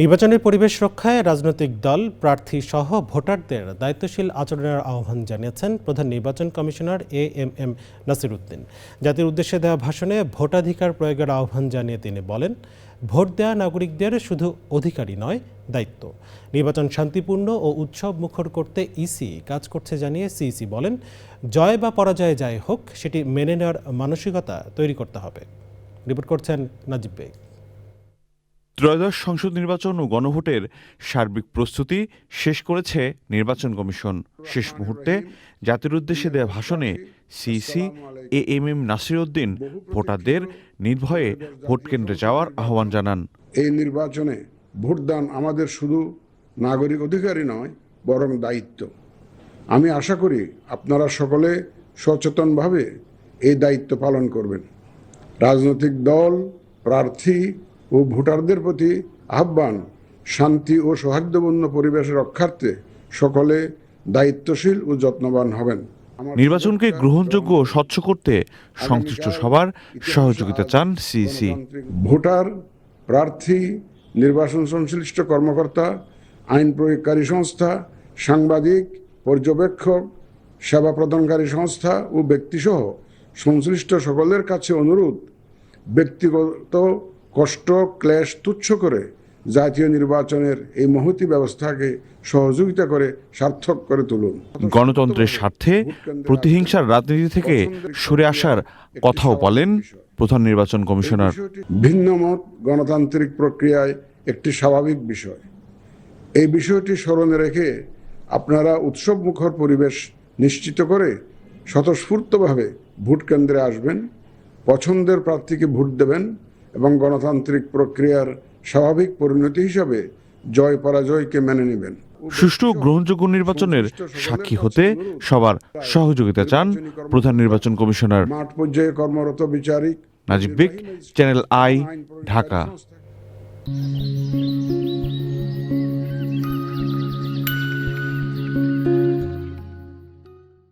নির্বাচনের পরিবেশ রক্ষায় রাজনৈতিক দল প্রার্থী সহ ভোটারদের দায়িত্বশীল আচরণের আহ্বান জানিয়েছেন প্রধান নির্বাচন কমিশনার এএমএম নাসির উদ্দিন। জাতির উদ্দেশ্যে দেওয়া ভাষণে ভোটাধিকার প্রয়োগের আহ্বান জানিয়ে তিনি বলেন, ভোট দেওয়া নাগরিকদের শুধু অধিকারই নয়, দায়িত্ব। নির্বাচন শান্তিপূর্ণ ও উৎসব মুখর করতে ইসি কাজ করছে জানিয়ে সিইসি বলেন, জয় বা পরাজয় যাই হোক সেটি মেনে নেওয়ার মানসিকতা তৈরি করতে হবে। রিপোর্ট করছেন নাজিব বেগ। ত্রয়োদশ সংসদ নির্বাচন ও গণভোটের সার্বিক প্রস্তুতি শেষ করেছে নির্বাচন কমিশন। শেষ মুহূর্তে জাতির উদ্দেশ্যে দেওয়া ভাষণে সিইসি এএমএম নাসির উদ্দিন ভোটারদের নির্ভয়ে ভোট কেন্দ্রে যাওয়ার আহ্বান জানান। এই নির্বাচনে ভোটদান আমাদের শুধু নাগরিক অধিকারই নয়, বরং দায়িত্ব। আমি আশা করি আপনারা সকলে সচেতনভাবে এই দায়িত্ব পালন করবেন। রাজনৈতিক দল, প্রার্থী ও ভোটারদের প্রতি আহ্বান, শান্তি ও সৌহার্দ্যপূর্ণ পরিবেশ রক্ষার্থে সকলে দায়িত্বশীল ও যত্নবান হবেন। নির্বাচনকে গ্রহণযোগ্য ও স্বচ্ছ করতে সংশ্লিষ্ট সবার সহযোগিতা চান সিইসি। ভোটার, প্রার্থী, নির্বাচন সংশ্লিষ্ট কর্মকর্তা, আইন প্রয়োগকারী সংস্থা, সাংবাদিক, পর্যবেক্ষক, সেবা প্রদানকারী সংস্থা ও ব্যক্তিসহ সংশ্লিষ্ট সকলের কাছে অনুরোধ, ব্যক্তিগত কষ্ট ক্লেশ তুচ্ছ করে জাতীয় নির্বাচনের এই মহতী ব্যবস্থাকে সহযোগিতা করে সার্থক করে তুলুন। গণতন্ত্রের স্বার্থে প্রতিহিংসার রাজনীতি থেকে সরে আসার কথাও বলেন প্রধান নির্বাচন কমিশনার। ভিন্নমত গণতান্ত্রিক প্রক্রিয়ায় একটি স্বাভাবিক বিষয়। এই বিষয়টি স্মরণে রেখে আপনারা উৎসব মুখর পরিবেশ নিশ্চিত করে স্বতঃস্ফূর্তভাবে ভোট কেন্দ্রে আসবেন, পছন্দের প্রার্থীকে ভোট দেবেন এবং গণতান্ত্রিক প্রক্রিয়ার স্বাভাবিক পরিণতি হিসাবে জয় পরাজয়কে মেনে নেবেন। সুষ্ঠু গ্রহণযোগ্য নির্বাচনের সাক্ষী হতে সবার সহযোগিতা চান প্রধান নির্বাচন কমিশনার। মাঠ পর্যায়ে কর্মরত বিচারিক নাজিব বেগ, চ্যানেল আই, ঢাকা।